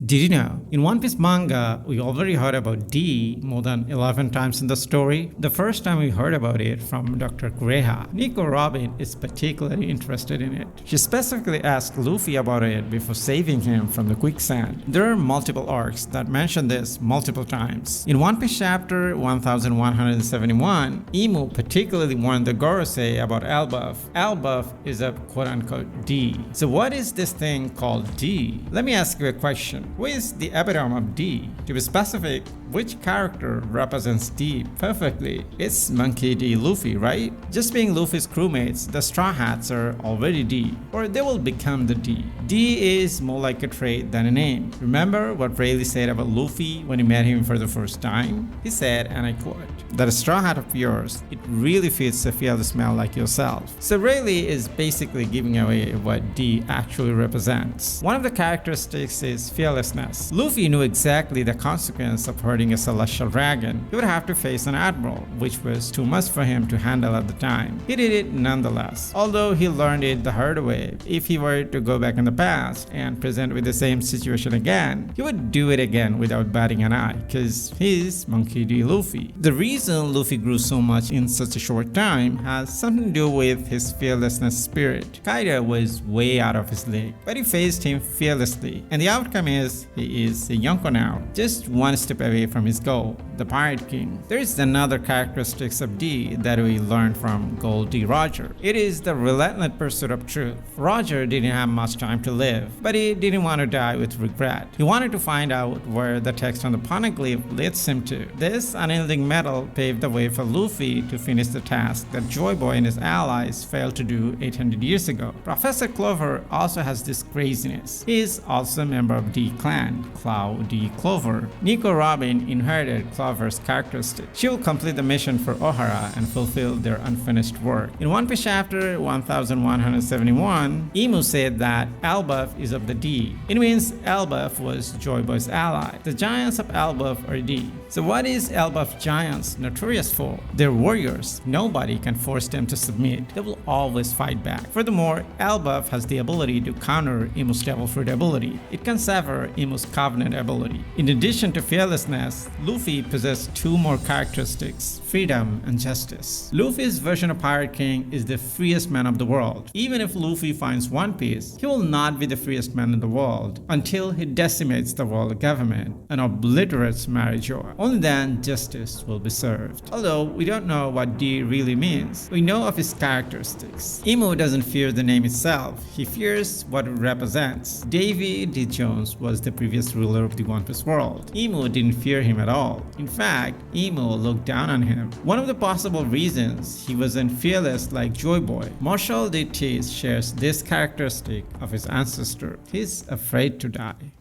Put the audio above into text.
Did you know, in One Piece manga, we already heard about D more than 11 times in the story? The first time we heard about it from Dr. Greha. Nico Robin is particularly interested in it. She specifically asked Luffy about it before saving him from the quicksand. There are multiple arcs that mention this multiple times. In One Piece chapter 1171, Emu particularly warned the Gorosei about Elbaf. Elbaf is a quote-unquote D. So what is this thing called D? Let me ask you a question. Who is the epitome of D? To be specific, which character represents D perfectly? It's Monkey D. Luffy, right? Just being Luffy's crewmates, the Straw Hats are already D, or they will become the D. D is more like a trait than a name. Remember what Rayleigh said about Luffy when he met him for the first time? He said, and I quote, "That straw hat of yours, it really fits a fearless smell like yourself." So Rayleigh is basically giving away what D actually represents. One of the characteristics is fearlessness. Luffy knew exactly the consequence of hurting a celestial dragon. He would have to face an admiral, which was too much for him to handle at the time. He did it nonetheless, although he learned it the hard way. If he were to go back in the past and present with the same situation again, he would do it again without batting an eye, because he's Monkey D. Luffy. The reason Luffy grew so much in such a short time has something to do with his fearlessness spirit. Kaido was way out of his league, but he faced him fearlessly, and the outcome is he is a Yonko now, just one step away from his goal, the Pirate King. There is another characteristic of D that we learned from Gold D. Roger. It is the relentless pursuit of truth. Roger didn't have much time to live, but he didn't want to die with regret. He wanted to find out where the text on the poneglyph leads him to. This unyielding metal paved the way for Luffy to finish the task that Joy Boy and his allies failed to do 800 years ago. Professor Clover also has this craziness. He is also a member of D Clan, Clow D. Clover. Nico Robin inherited Clover's characteristic. She will complete the mission for Ohara and fulfill their unfinished work. In One Piece chapter 1171, Emu said that Elbaf is of the D. It means Elbaf was Joy Boy's ally. The giants of Elbaf are D. So what is Elbaf giants notorious for? They're warriors. Nobody can force them to submit. They will always fight back. Furthermore, Elbaf has the ability to counter Emu's Devil Fruit ability. It can sever Emu's Covenant ability. In addition to fearlessness, Luffy possessed two more characteristics: freedom and justice. Luffy's version of Pirate King is the freest man of the world. Even if Luffy finds One Piece, he will not be the freest man in the world until he decimates the world government and obliterates Mary Joy. Only then justice will be served. Although we don't know what D really means, we know of his characteristics. Emu doesn't fear the name itself, he fears what it represents. Davy D. Jones was the previous ruler of the One Piece world. Emu didn't fear him at all. In fact, Emu looked down on him. One of the possible reasons he wasn't fearless like Joy Boy. Marshall D. Tease shares this characteristic of his ancestor. He's afraid to die.